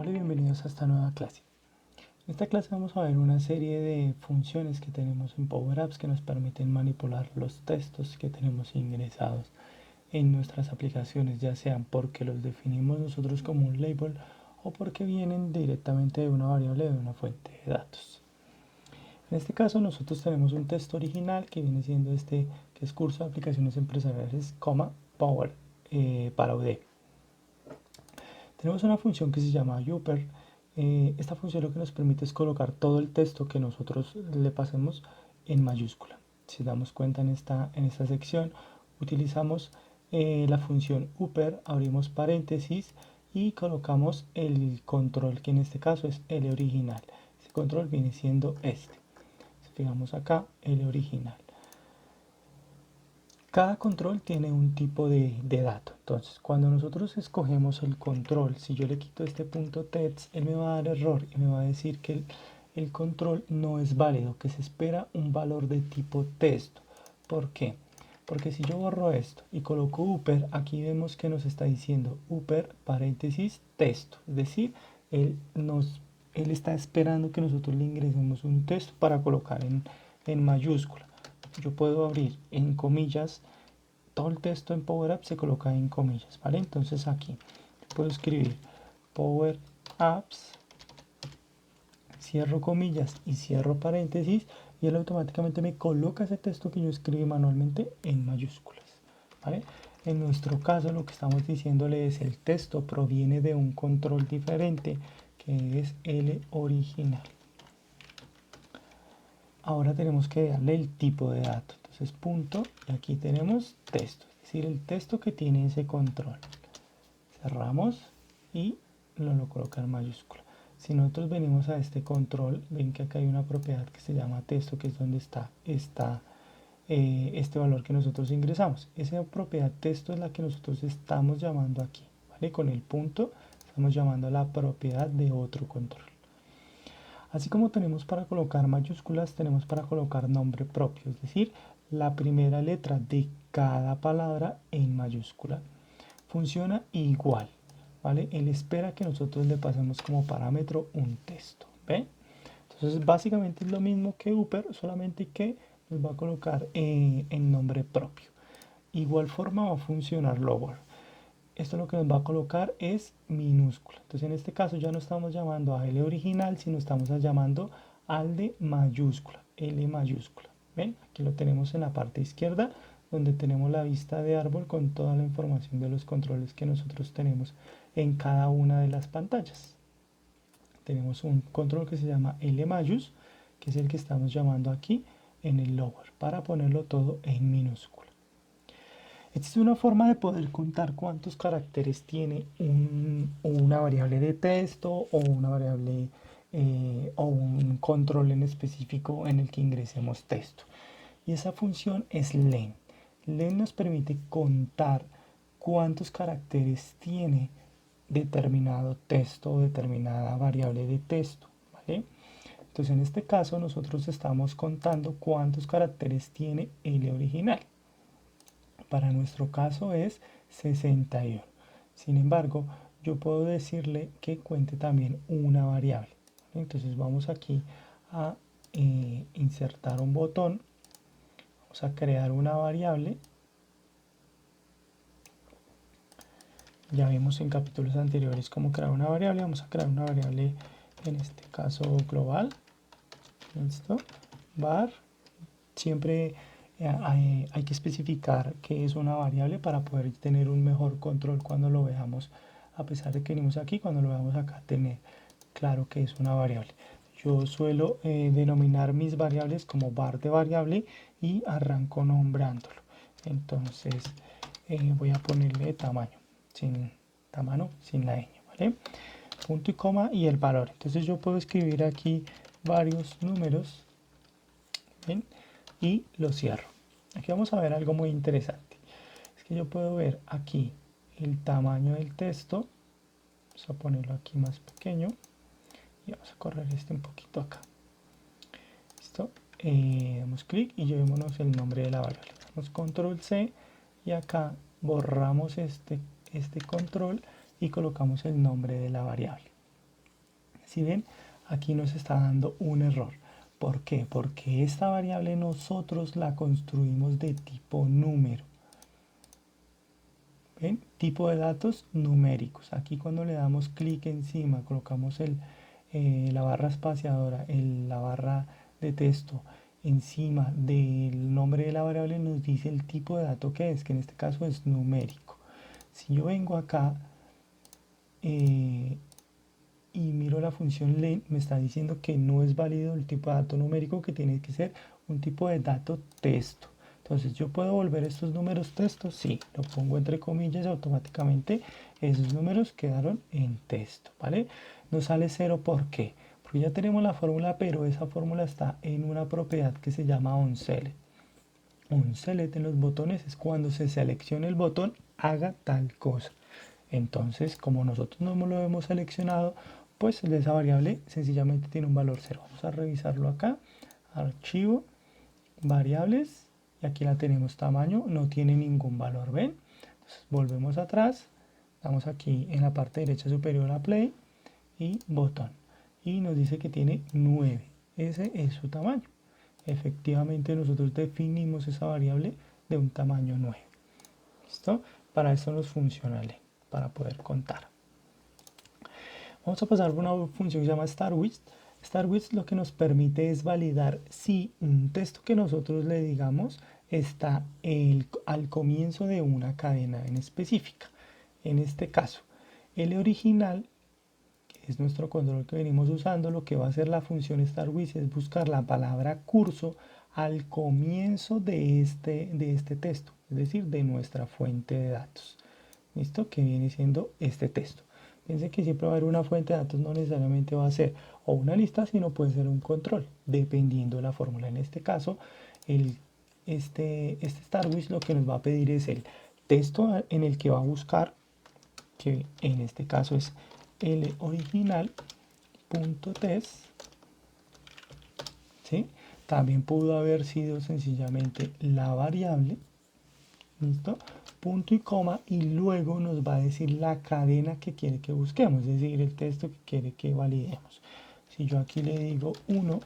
Hola y bienvenidos a esta nueva clase. En esta clase vamos a ver una serie de funciones que tenemos en Power Apps que nos permiten manipular los textos que tenemos ingresados en nuestras aplicaciones, ya sean porque los definimos nosotros como un label o porque vienen directamente de una variable de una fuente de datos. En este caso nosotros tenemos un texto original que viene siendo este, que es curso de aplicaciones empresariales, Power para Udemy. Tenemos una función que se llama Upper. Esta función lo que nos permite es colocar todo el texto que nosotros le pasemos en mayúscula. Si damos cuenta en esta sección, utilizamos la función upper, abrimos paréntesis y colocamos el control, que en este caso es L original. Este control viene siendo este. Si fijamos acá, L original. Cada control tiene un tipo de dato. Entonces, cuando nosotros escogemos el control, si yo le quito este punto text, él me va a dar error y me va a decir que el control no es válido, que se espera un valor de tipo texto. ¿Por qué? Porque si yo borro esto y coloco upper, aquí vemos que nos está diciendo upper paréntesis texto. Es decir, él está esperando que nosotros le ingresemos un texto para colocar en mayúscula. Yo puedo abrir en comillas, todo el texto en Power Apps se coloca en comillas, ¿vale? Entonces aquí puedo escribir Power Apps, cierro comillas y cierro paréntesis y él automáticamente me coloca ese texto que yo escribí manualmente en mayúsculas, ¿vale? En nuestro caso lo que estamos diciéndole es el texto proviene de un control diferente que es L original. Ahora tenemos que darle el tipo de dato. Entonces punto y aquí tenemos texto, es decir, el texto que tiene ese control. Cerramos y lo coloca en mayúscula. Si nosotros venimos a este control, ven que acá hay una propiedad que se llama texto, que es donde está este valor que nosotros ingresamos. Esa propiedad texto es la que nosotros estamos llamando aquí, ¿vale? Con el punto estamos llamando a la propiedad de otro control. Así como tenemos para colocar mayúsculas, tenemos para colocar nombre propio, es decir, la primera letra de cada palabra en mayúscula. Funciona igual, ¿vale? Él espera que nosotros le pasemos como parámetro un texto, ¿ve? Entonces básicamente es lo mismo que upper, solamente que nos va a colocar en nombre propio. Igual forma va a funcionar lower. Esto lo que nos va a colocar es minúscula. Entonces en este caso ya no estamos llamando a L original, sino estamos llamando al de mayúscula, L mayúscula. ¿Ven? Aquí lo tenemos en la parte izquierda, donde tenemos la vista de árbol con toda la información de los controles que nosotros tenemos en cada una de las pantallas. Tenemos un control que se llama L mayús, que es el que estamos llamando aquí en el lower, para ponerlo todo en minúscula. Esta es una forma de poder contar cuántos caracteres tiene una variable de texto o una variable o un control en específico en el que ingresemos texto. Y esa función es len. Len nos permite contar cuántos caracteres tiene determinado texto o determinada variable de texto, ¿vale? Entonces en este caso nosotros estamos contando cuántos caracteres tiene el original. Para nuestro caso es 61. Sin embargo, yo puedo decirle que cuente también una variable. Entonces vamos aquí a insertar un botón. Vamos a crear una variable. Ya vimos en capítulos anteriores cómo crear una variable. Vamos a crear una variable, en este caso global. Listo. Var. Siempre hay que especificar qué es una variable para poder tener un mejor control cuando lo veamos, a pesar de que venimos aquí, cuando lo veamos acá, tener claro que es una variable. Yo suelo denominar mis variables como var de variable y arranco nombrándolo. Entonces voy a ponerle tamaño, sin la ñ, ¿vale? Punto y coma y el valor. Entonces yo puedo escribir aquí varios números, ¿ven? Y lo cierro. Aquí vamos a ver algo muy interesante. Es que yo puedo ver aquí el tamaño del texto. Vamos a ponerlo aquí más pequeño. Y vamos a correr este un poquito acá. Listo. Damos clic y llevémonos el nombre de la variable. Damos control C y acá borramos este control y colocamos el nombre de la variable. Si ven, aquí nos está dando un error. ¿Por qué? Porque esta variable nosotros la construimos de tipo número. ¿Ven? Tipo de datos numéricos. Aquí cuando le damos clic encima, colocamos la barra espaciadora, la barra de texto encima del nombre de la variable, nos dice el tipo de dato que es, que en este caso es numérico. Si yo vengo acá y miro la función len, me está diciendo que no es válido el tipo de dato numérico, que tiene que ser un tipo de dato texto. Entonces, ¿yo puedo volver estos números texto? Sí, lo pongo entre comillas y automáticamente esos números quedaron en texto, ¿vale? No sale 0, ¿por qué? Porque ya tenemos la fórmula, pero esa fórmula está en una propiedad que se llama onSelect. OnSelect en los botones es cuando se seleccione el botón, haga tal cosa. Entonces, como nosotros no lo hemos seleccionado, pues esa variable sencillamente tiene un valor 0. Vamos a revisarlo acá, archivo, variables, y aquí la tenemos tamaño, no tiene ningún valor, ¿ven? Entonces, volvemos atrás, damos aquí en la parte derecha superior a play y botón, y nos dice que tiene 9, ese es su tamaño. Efectivamente nosotros definimos esa variable de un tamaño 9. ¿Listo? Para eso nos funciona len, para poder contar. Vamos a pasar por una función que se llama starWidth. starWidth lo que nos permite es validar si un texto que nosotros le digamos está al comienzo de una cadena en específica. En este caso, el original, que es nuestro control que venimos usando, lo que va a hacer la función starWidth es buscar la palabra curso al comienzo de este texto, es decir, de nuestra fuente de datos. ¿Listo? Que viene siendo este texto. Piensen que siempre va a haber una fuente de datos, no necesariamente va a ser o una lista, sino puede ser un control, dependiendo de la fórmula. En este caso, este starWidth lo que nos va a pedir es el texto en el que va a buscar, que en este caso es el original.test, ¿sí? También pudo haber sido sencillamente la variable, ¿listo? Punto y coma, y luego nos va a decir la cadena que quiere que busquemos, es decir, el texto que quiere que validemos. Si yo aquí le digo 1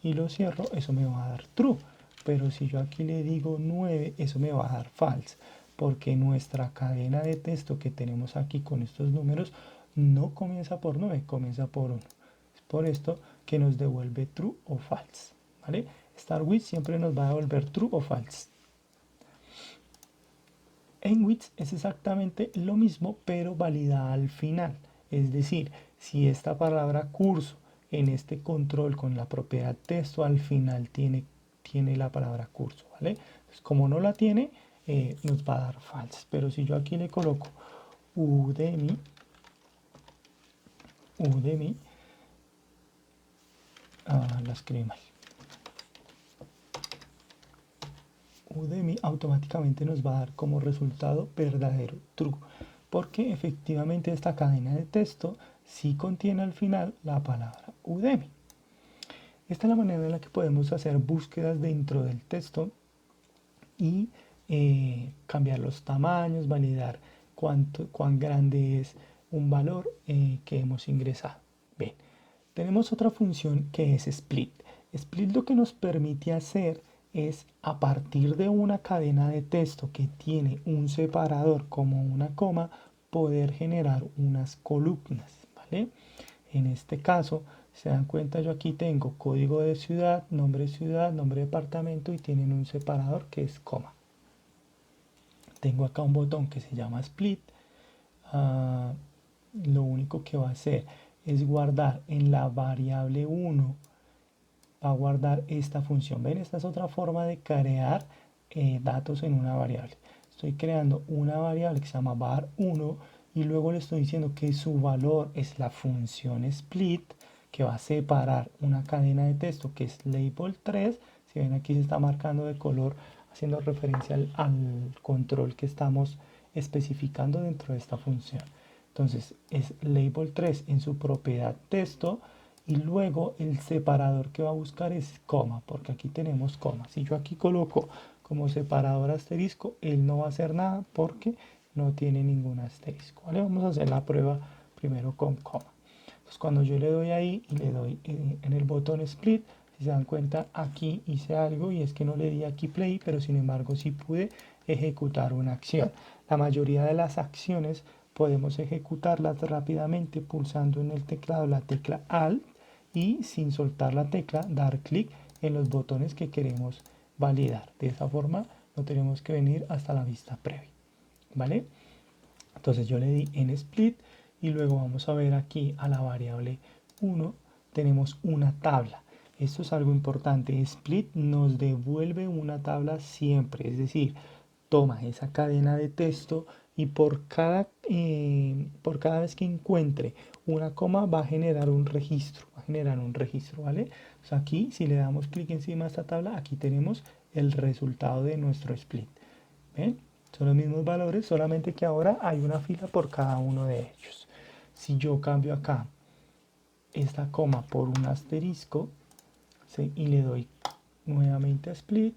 y lo cierro, eso me va a dar true, pero si yo aquí le digo 9, eso me va a dar false, porque nuestra cadena de texto que tenemos aquí con estos números no comienza por 9, comienza por 1. Es por esto que nos devuelve true o false, ¿vale? starWidth siempre nos va a devolver true o false. Enwidth es exactamente lo mismo, pero valida al final. Es decir, si esta palabra curso en este control con la propiedad texto al final tiene la palabra curso, ¿vale? Entonces, como no la tiene, nos va a dar false. Pero si yo aquí le coloco Udemy, la escribí mal. Udemy automáticamente nos va a dar como resultado verdadero, true, porque efectivamente esta cadena de texto sí contiene al final la palabra Udemy. Esta es la manera en la que podemos hacer búsquedas dentro del texto y cambiar los tamaños, validar cuán grande es un valor que hemos ingresado. Bien, tenemos otra función que es split. Split lo que nos permite hacer es, a partir de una cadena de texto que tiene un separador como una coma, poder generar unas columnas, ¿vale? En este caso, se dan cuenta, yo aquí tengo código de ciudad, nombre de departamento, y tienen un separador que es coma. Tengo acá un botón que se llama split. Lo único que va a hacer es guardar en la variable 1, va a guardar esta función. ¿Ven? Esta es otra forma de crear datos en una variable. Estoy creando una variable que se llama var1 y luego le estoy diciendo que su valor es la función split, que va a separar una cadena de texto que es label 3. Si ven, aquí se está marcando de color haciendo referencia al control que estamos especificando dentro de esta función. Entonces es label 3 en su propiedad texto, y luego el separador que va a buscar es coma, porque aquí tenemos coma. Si yo aquí coloco como separador asterisco, él no va a hacer nada porque no tiene ningún asterisco, ¿vale? Vamos a hacer la prueba primero con coma. Pues cuando yo le doy ahí y le doy en el botón split, si se dan cuenta, aquí hice algo y es que no le di aquí play, pero sin embargo sí pude ejecutar una acción. La mayoría de las acciones podemos ejecutarlas rápidamente pulsando en el teclado la tecla Alt y sin soltar la tecla dar clic en los botones que queremos validar. De esa forma no tenemos que venir hasta la vista previa, ¿vale? Entonces yo le di en split y luego vamos a ver aquí a la variable 1 tenemos una tabla. Esto es algo importante. Split nos devuelve una tabla siempre, es decir, toma esa cadena de texto y por cada vez que encuentre una coma va a generar un registro, ¿vale? O sea, aquí si le damos clic encima de esta tabla, aquí tenemos el resultado de nuestro split. ¿Ven? Son los mismos valores, solamente que ahora hay una fila por cada uno de ellos. Si yo cambio acá esta coma por un asterisco, ¿sí? Y le doy nuevamente a split,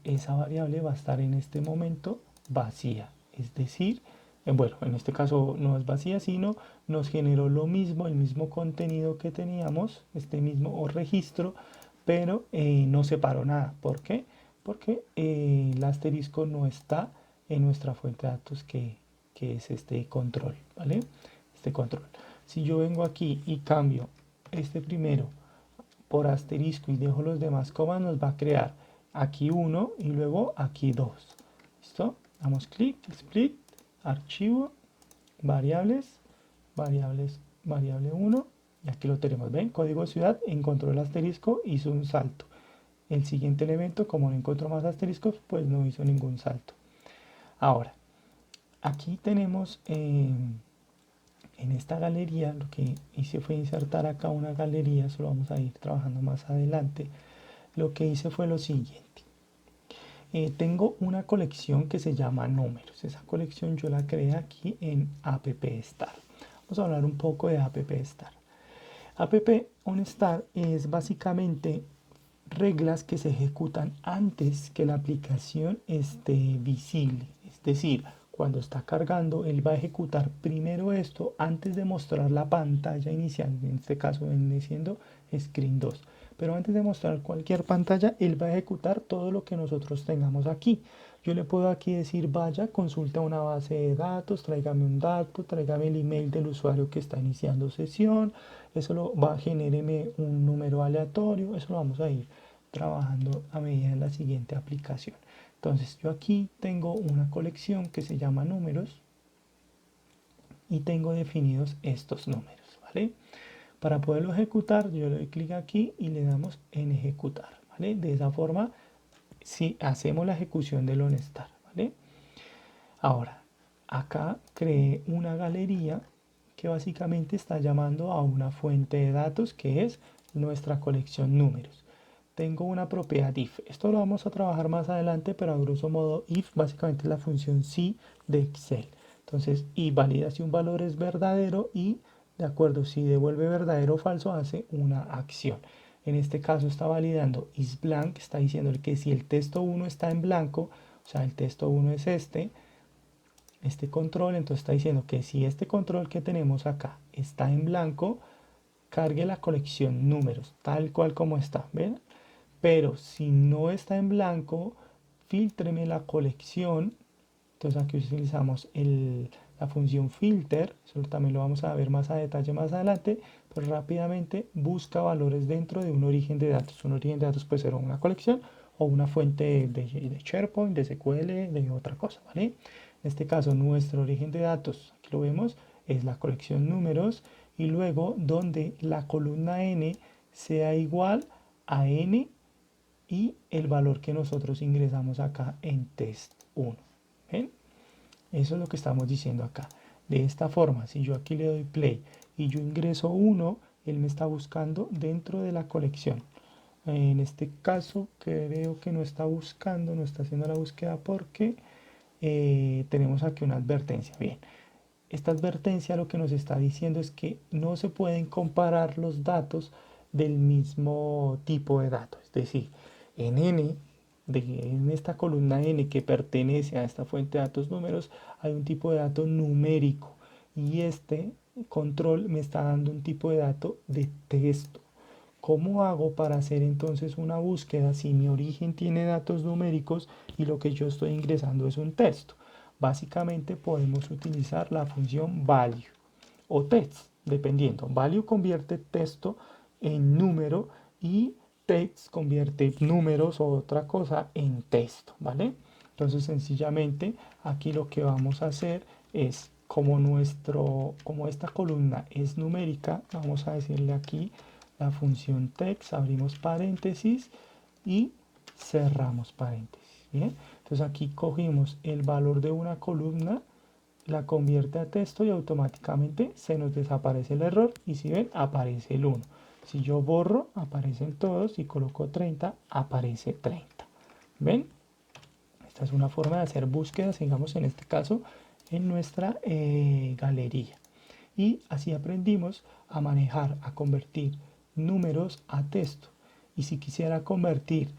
esa variable va a estar en este momento vacía. Es decir, bueno, en este caso no es vacía, sino nos generó lo mismo, el mismo contenido que teníamos, este mismo registro, pero no separó nada. ¿Por qué? Porque el asterisco no está en nuestra fuente de datos que es este control, ¿vale? Este control. Si yo vengo aquí y cambio este primero por asterisco y dejo los demás comas, nos va a crear aquí 1 y luego aquí 2. ¿Listo? Damos clic, split, archivo, variables, variable 1 y aquí lo tenemos. ¿Ven? Código de ciudad, encontró el asterisco, hizo un salto. El siguiente elemento, como no encontró más asteriscos, pues no hizo ningún salto. Ahora, aquí tenemos en esta galería, lo que hice fue insertar acá una galería, eso lo vamos a ir trabajando más adelante. Lo que hice fue lo siguiente. Tengo una colección que se llama números. Esa colección yo la creé aquí en AppStar. Vamos a hablar un poco de AppStar. AppOnStar es básicamente reglas que se ejecutan antes que la aplicación esté visible. Es decir, cuando está cargando, él va a ejecutar primero esto antes de mostrar la pantalla inicial. En este caso viene siendo Screen 2. Pero antes de mostrar cualquier pantalla, él va a ejecutar todo lo que nosotros tengamos aquí. Yo le puedo aquí decir, vaya, consulta una base de datos, tráigame un dato, tráigame el email del usuario que está iniciando sesión, eso lo va a generarme un número aleatorio, eso lo vamos a ir trabajando a medida de la siguiente aplicación. Entonces yo aquí tengo una colección que se llama números y tengo definidos estos números, ¿vale? Para poderlo ejecutar, yo le doy clic aquí y le damos en ejecutar, ¿vale? De esa forma, si hacemos la ejecución del OnStar, ¿vale? Ahora, acá creé una galería que básicamente está llamando a una fuente de datos que es nuestra colección números. Tengo una propiedad if. Esto lo vamos a trabajar más adelante, pero a grosso modo if básicamente es la función si de Excel. Entonces, y valida si un valor es verdadero y de acuerdo, si devuelve verdadero o falso, hace una acción. En este caso está validando isBlank, está diciendo que si el texto 1 está en blanco, o sea, el texto 1 es este control, entonces está diciendo que si este control que tenemos acá está en blanco, cargue la colección números, tal cual como está, ¿ven? Pero si no está en blanco, filtreme la colección. Entonces aquí utilizamos la función filter, eso también lo vamos a ver más a detalle más adelante, pero rápidamente busca valores dentro de un origen de datos. Un origen de datos puede ser una colección o una fuente de SharePoint, de SQL, de otra cosa, ¿vale? En este caso nuestro origen de datos, aquí lo vemos, es la colección números y luego donde la columna n sea igual a n y el valor que nosotros ingresamos acá en test 1. ¿Ven? Eso es lo que estamos diciendo acá. De esta forma, si yo aquí le doy play y yo ingreso 1, él me está buscando dentro de la colección. En este caso creo que no está buscando, no está haciendo la búsqueda porque tenemos aquí una advertencia. Bien, esta advertencia lo que nos está diciendo es que no se pueden comparar los datos del mismo tipo de datos. Es decir, en esta columna n que pertenece a esta fuente de datos números, hay un tipo de dato numérico y este control me está dando un tipo de dato de texto. ¿Cómo hago para hacer entonces una búsqueda si mi origen tiene datos numéricos y lo que yo estoy ingresando es un texto? Básicamente podemos utilizar la función value o text, dependiendo. Value convierte texto en número y text convierte números o otra cosa en texto, ¿vale? Entonces sencillamente aquí lo que vamos a hacer es como esta columna es numérica, vamos a decirle aquí la función text, abrimos paréntesis y cerramos paréntesis, ¿bien? Entonces aquí cogimos el valor de una columna, la convierte a texto y automáticamente se nos desaparece el error y si ven aparece el 1. Si yo borro aparecen todos y coloco 30 aparece 30. ¿Ven? Esta es una forma de hacer búsquedas, digamos en este caso en nuestra galería. Y así aprendimos a manejar, a convertir números a texto. Y si quisiera convertir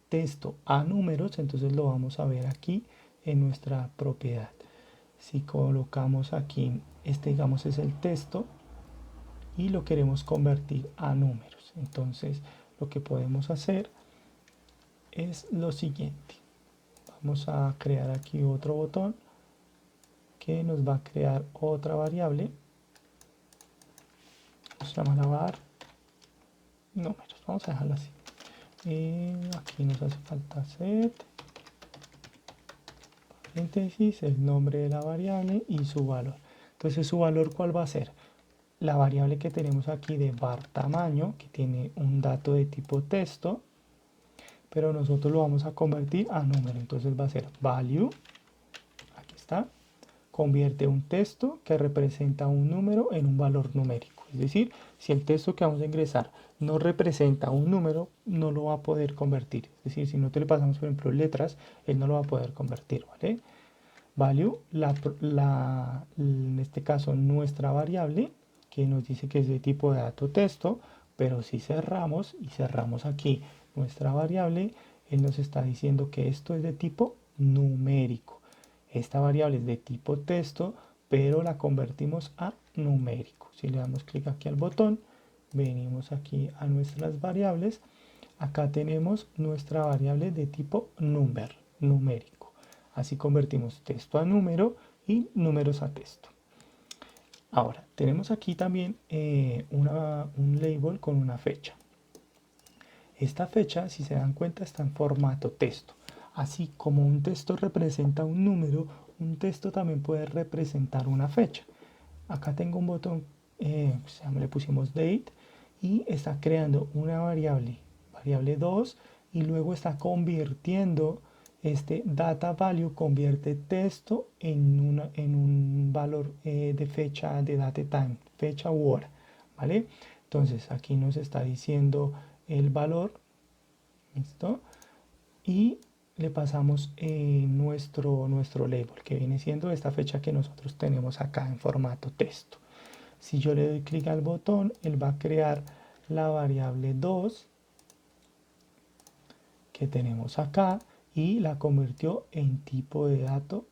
texto a números, entonces lo vamos a ver aquí en nuestra propiedad. Si colocamos aquí, este digamos es el texto y lo queremos convertir a números. Entonces lo que podemos hacer es lo siguiente. Vamos a crear aquí otro botón que nos va a crear otra variable. Se llama la var números. Vamos a dejarla así. Aquí nos hace falta set paréntesis, el nombre de la variable y su valor. Entonces su valor ¿cuál va a ser? La variable que tenemos aquí de var tamaño, que tiene un dato de tipo texto, pero nosotros lo vamos a convertir a número. Entonces va a ser value, aquí está, convierte un texto que representa un número en un valor numérico. Es decir, si el texto que vamos a ingresar no representa un número, no lo va a poder convertir. Es decir, si no te le pasamos, por ejemplo, letras, él no lo va a poder convertir, ¿vale? Value, en este caso nuestra variable, que nos dice que es de tipo de dato texto, pero si cerramos y cerramos aquí nuestra variable, él nos está diciendo que esto es de tipo numérico. Esta variable es de tipo texto, pero la convertimos a numérico. Si le damos clic aquí al botón, venimos aquí a nuestras variables. Acá tenemos nuestra variable de tipo number, numérico. Así convertimos texto a número y números a texto. Ahora, tenemos aquí también un label con una fecha. Esta fecha, si se dan cuenta, está en formato texto. Así como un texto representa un número, un texto también puede representar una fecha. Acá tengo un botón, le pusimos date, y está creando una variable 2, y luego está convirtiendo este data value, convierte texto en un valor de fecha, de date time, fecha u hora, ¿vale? Entonces aquí nos está diciendo el valor, ¿listo? Y le pasamos nuestro label, que viene siendo esta fecha que nosotros tenemos acá en formato texto. Si yo le doy clic al botón, él va a crear la variable 2 que tenemos acá y la convirtió en tipo de dato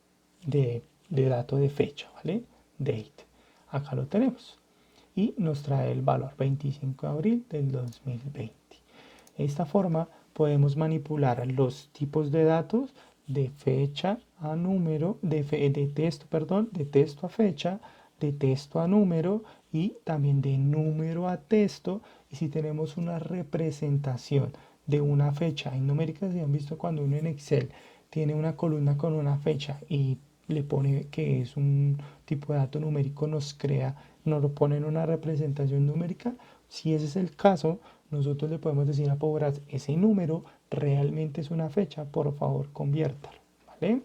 de fecha, ¿vale? Date. Acá lo tenemos. Y nos trae el valor 25 de abril del 2020. De esta forma podemos manipular los tipos de datos de fecha a número, de texto a fecha, de texto a número y también de número a texto. Y si tenemos una representación de una fecha en numéricas, si han visto cuando uno en Excel tiene una columna con una fecha y le pone que es un tipo de dato numérico, nos lo pone en una representación numérica. Si ese es el caso, nosotros le podemos decir a Power Apps, ese número realmente es una fecha, por favor conviértalo, ¿vale?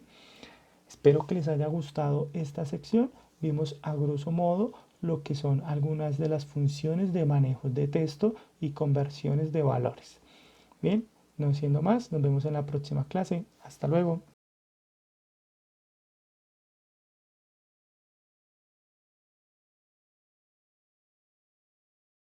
Espero que les haya gustado esta sección. Vimos a grosso modo lo que son algunas de las funciones de manejo de texto y conversiones de valores. Bien, no siendo más, nos vemos en la próxima clase. Hasta luego.